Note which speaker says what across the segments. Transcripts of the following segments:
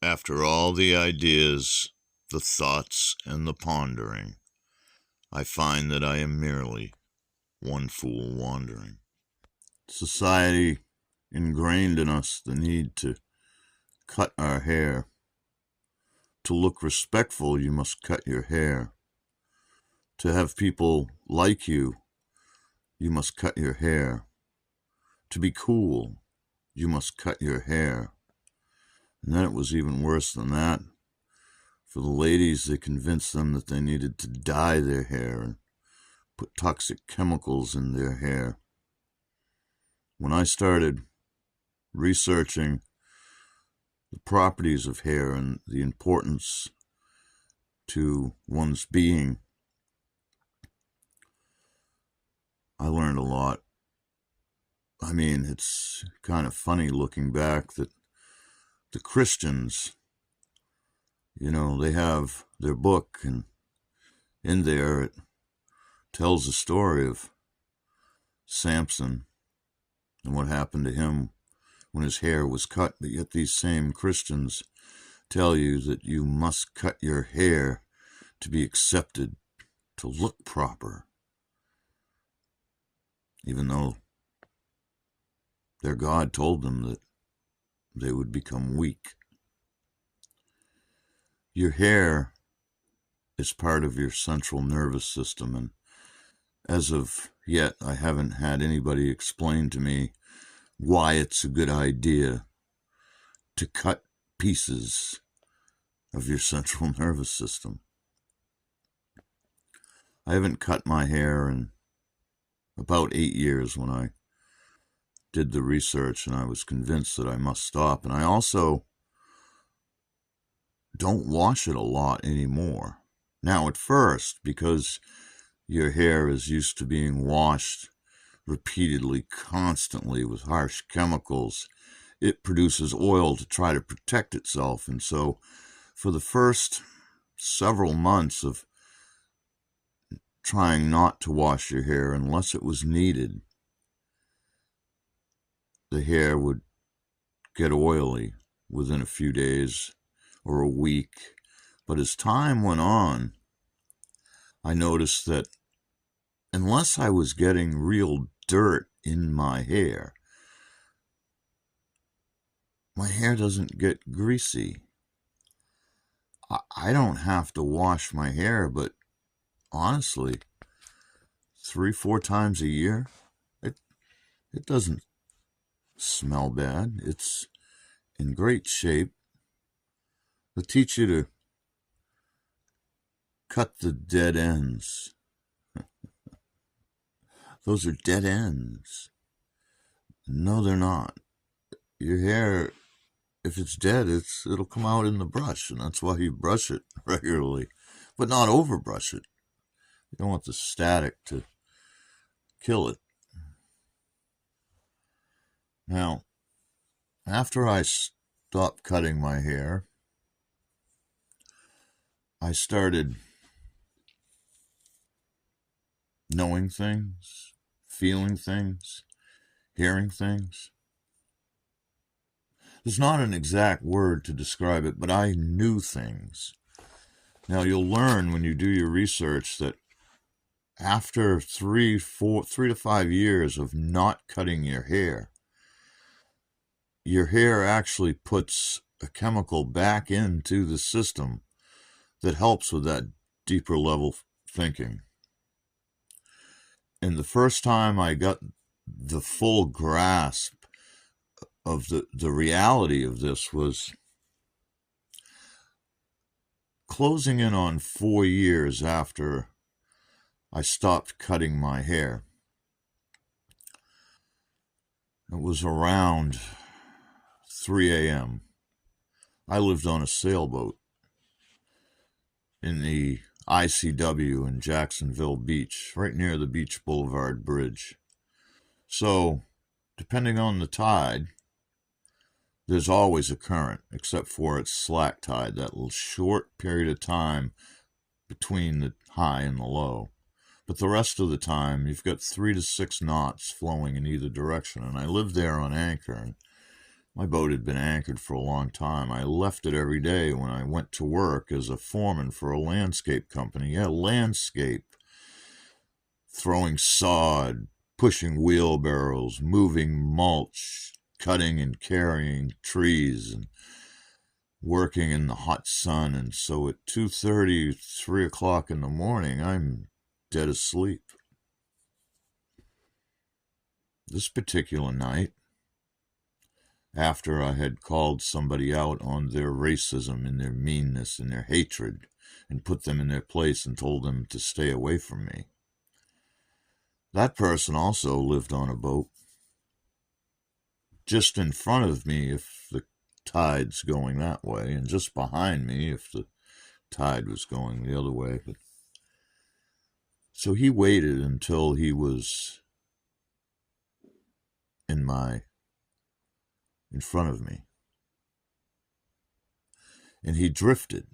Speaker 1: After all the ideas, the thoughts, and the pondering, I find that I am merely one fool wandering. Society ingrained in us the need to cut our hair. To look respectful, you must cut your hair. To have people like you, you must cut your hair. To be cool, you must cut your hair. And then it was even worse than that. For the ladies, they convinced them that they needed to dye their hair and put toxic chemicals in their hair. When I started researching the properties of hair and the importance to one's being, I learned a lot. I mean, it's kind of funny looking back that the Christians, they have their book, and in there it tells the story of Samson and what happened to him when his hair was cut. But yet these same Christians tell you that you must cut your hair to be accepted, to look proper, even though their God told them that they would become weak. Your hair is part of your central nervous system, and as of yet, I haven't had anybody explain to me why it's a good idea to cut pieces of your central nervous system. I haven't cut my hair in about 8 years when I did the research, and I was convinced that I must stop. And I also don't wash it a lot anymore. Now, at first, because your hair is used to being washed repeatedly, constantly with harsh chemicals, it produces oil to try to protect itself. And so for the first several months of trying not to wash your hair unless it was needed, the hair would get oily within a few days or a week. But as time went on, I noticed that unless I was getting real dirt in my hair doesn't get greasy. I don't have to wash my hair, but honestly, 3-4 times a year, it doesn't smell bad. It's in great shape. They'll teach you to cut the dead ends. Those are dead ends. No, they're not. Your hair, if it's dead, it'll come out in the brush, and that's why you brush it regularly, but not overbrush it. You don't want the static to kill it. Now, after I stopped cutting my hair, I started knowing things, feeling things, hearing things. There's not an exact word to describe it, but I knew things. Now, you'll learn when you do your research that after 3 to 5 years of not cutting your hair actually puts a chemical back into the system that helps with that deeper level thinking. And the first time I got the full grasp of the reality of this was closing in on 4 years after I stopped cutting my hair. It was around 3 a.m. I lived on a sailboat in the ICW in Jacksonville Beach, right near the Beach Boulevard Bridge. So, depending on the tide, there's always a current, except for its slack tide, that little short period of time between the high and the low. But the rest of the time, you've got 3 to 6 knots flowing in either direction. And I lived there on anchor, and My boat had been anchored for a long time. I left it every day when I went to work as a foreman for a landscape company. Yeah, landscape. Throwing sod, pushing wheelbarrows, moving mulch, cutting and carrying trees, and working in the hot sun. And so at 2:30, 3 o'clock in the morning, I'm dead asleep. This particular night, after I had called somebody out on their racism and their meanness and their hatred and put them in their place and told them to stay away from me, that person also lived on a boat just in front of me if the tide's going that way, and just behind me if the tide was going the other way. So he waited until he was in front of me, and he drifted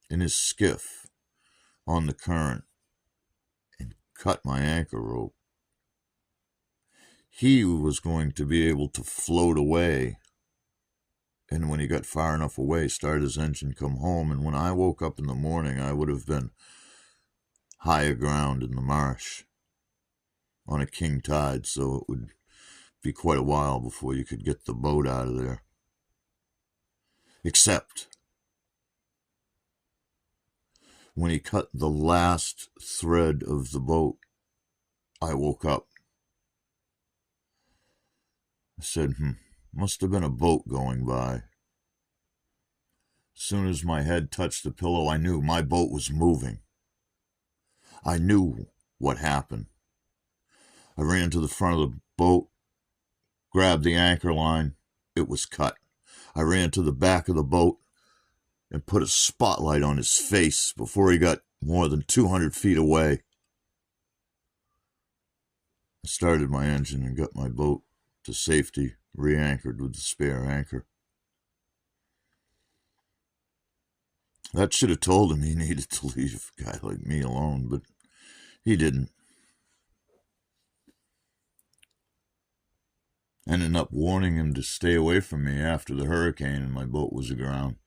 Speaker 1: in his skiff on the current and cut my anchor rope. He was going to be able to float away, and when he got far enough away, start his engine, come home, and when I woke up in the morning, I would have been higher ground in the marsh on a king tide, so it would be quite a while before you could get the boat out of there. Except when he cut the last thread of the boat, I woke up. I said, must have been a boat going by. As soon as my head touched the pillow, I knew my boat was moving. I knew what happened. I ran to the front of the boat, grabbed the anchor line. It was cut. I ran to the back of the boat and put a spotlight on his face before he got more than 200 feet away. I started my engine and got my boat to safety, re-anchored with the spare anchor. That should have told him he needed to leave a guy like me alone, but he didn't. Ended up warning him to stay away from me after the hurricane and my boat was aground.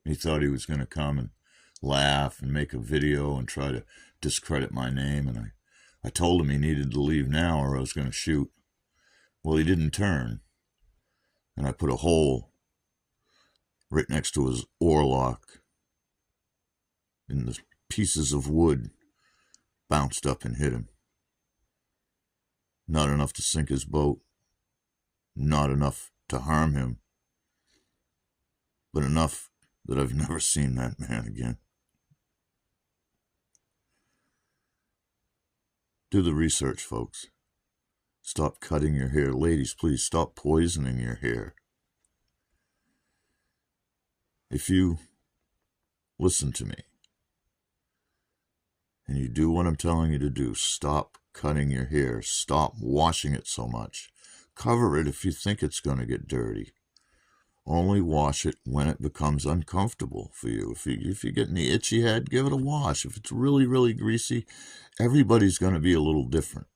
Speaker 1: He thought he was going to come and laugh and make a video and try to discredit my name, and I told him he needed to leave now or I was going to shoot. Well, he didn't turn, and I put a hole right next to his oarlock, and the pieces of wood bounced up and hit him. Not enough to sink his boat, not enough to harm him, but enough that I've never seen that man again. Do the research, folks. Stop cutting your hair. Ladies, please stop poisoning your hair. If you listen to me and you do what I'm telling you to do, stop cutting your hair. Stop washing it so much. Cover it if you think it's going to get dirty. Only wash it when it becomes uncomfortable for you. If you're getting the itchy head, give it a wash. If it's really, really greasy, everybody's going to be a little different.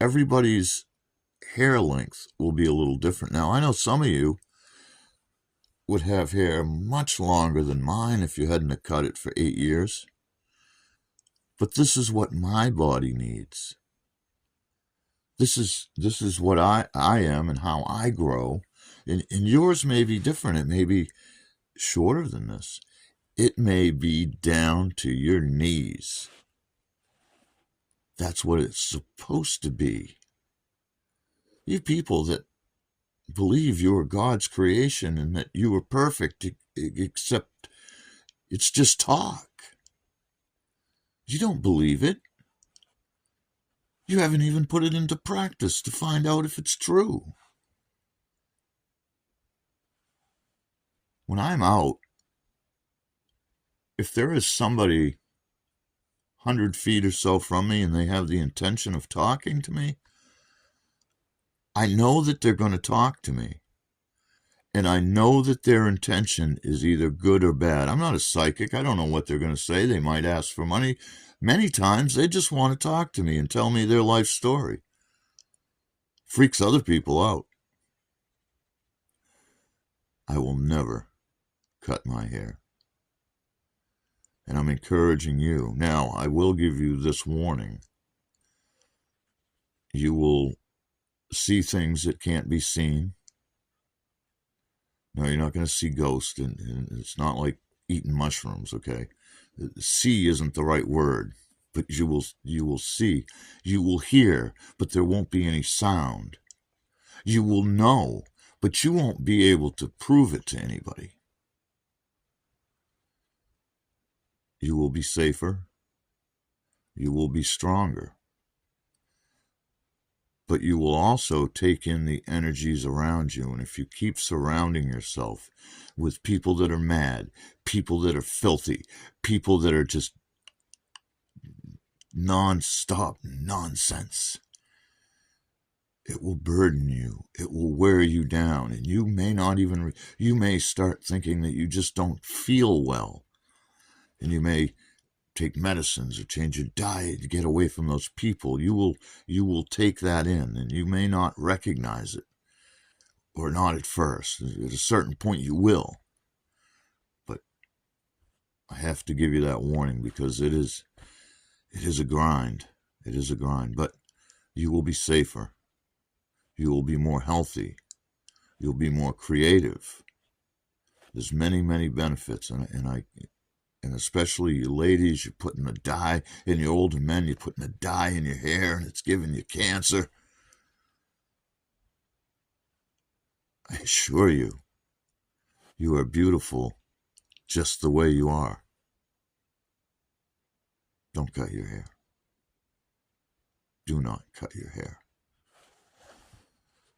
Speaker 1: Everybody's hair length will be a little different. Now, I know some of you would have hair much longer than mine if you hadn't cut it for 8 years. But this is what my body needs. This is what I am and how I grow. And yours may be different. It may be shorter than this. It may be down to your knees. That's what it's supposed to be. You people that believe you are God's creation and that you are perfect, except it's just talk. You don't believe it. You haven't even put it into practice to find out if it's true. When I'm out, if there is somebody 100 feet or so from me and they have the intention of talking to me, I know that they're going to talk to me. And I know that their intention is either good or bad. I'm not a psychic. I don't know what they're going to say. They might ask for money. Many times they just want to talk to me and tell me their life story. Freaks other people out. I will never cut my hair. And I'm encouraging you. Now, I will give you this warning. You will see things that can't be seen. No, you're not going to see ghosts, and it's not like eating mushrooms, okay? See isn't the right word, but you will see. You will hear, but there won't be any sound. You will know, but you won't be able to prove it to anybody. You will be safer. You will be stronger. But you will also take in the energies around you. And if you keep surrounding yourself with people that are mad, people that are filthy, people that are just non-stop nonsense, it will burden you. It will wear you down. And you may not even, you may start thinking that you just don't feel well. And you may take medicines or change your diet to get away from those people. You will take that in, and you may not recognize it, or not at first. At a certain point you will. But I have to give you that warning, because it is a grind. It is a grind. But you will be safer. You will be more healthy. You'll be more creative. There's many, many benefits, and especially you ladies, you're putting a dye, and you older men, you're putting a dye in your hair, and it's giving you cancer. I assure you, you are beautiful just the way you are. Don't cut your hair. Do not cut your hair.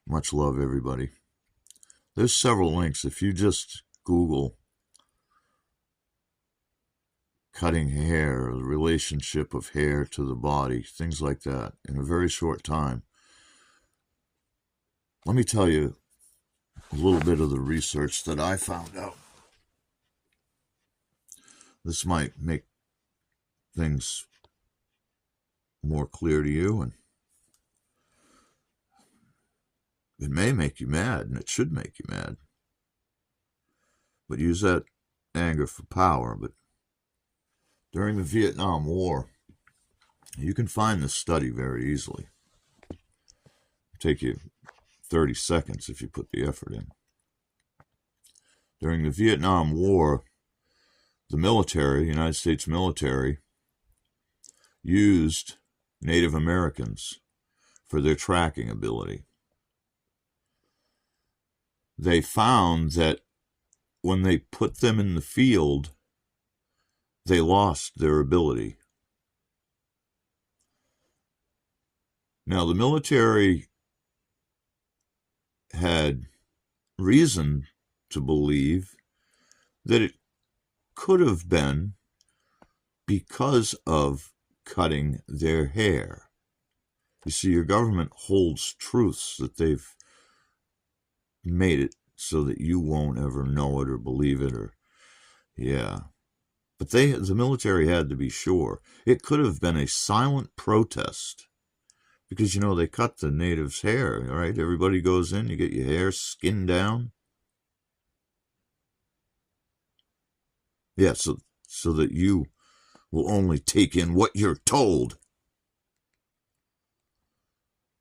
Speaker 1: Much love, everybody. There's several links. If you just Google cutting hair, or the relationship of hair to the body, things like that, in a very short time. Let me tell you a little bit of the research that I found out. This might make things more clear to you, and it may make you mad, and it should make you mad. But use that anger for power. But during the Vietnam War, you can find this study very easily. It'll take you 30 seconds if you put the effort in. During the Vietnam War, the military, the United States military, used Native Americans for their tracking ability. They found that when they put them in the field, they lost their ability. Now, the military had reason to believe that it could have been because of cutting their hair. You see, your government holds truths that they've made it so that you won't ever know it or believe it, or, yeah. But the military had to be sure. It could have been a silent protest, because, they cut the natives' hair, right? Everybody goes in, you get your hair skinned down. Yeah, so that you will only take in what you're told.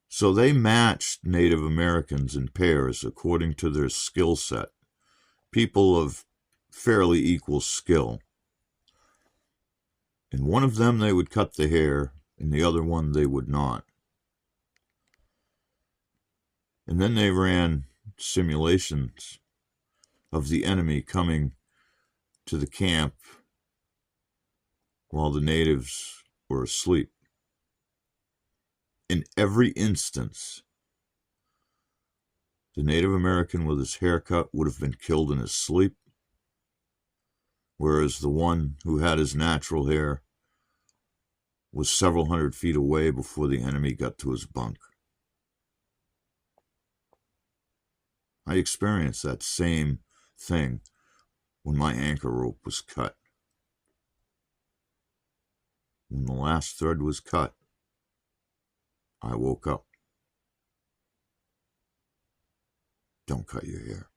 Speaker 1: So they matched Native Americans in pairs according to their skill set. People of fairly equal skill. In one of them, they would cut the hair, and the other one, they would not. And then they ran simulations of the enemy coming to the camp while the natives were asleep. In every instance, the Native American with his hair cut would have been killed in his sleep, whereas the one who had his natural hair was several hundred feet away before the enemy got to his bunk. I experienced that same thing when my anchor rope was cut. When the last thread was cut, I woke up. Don't cut your hair.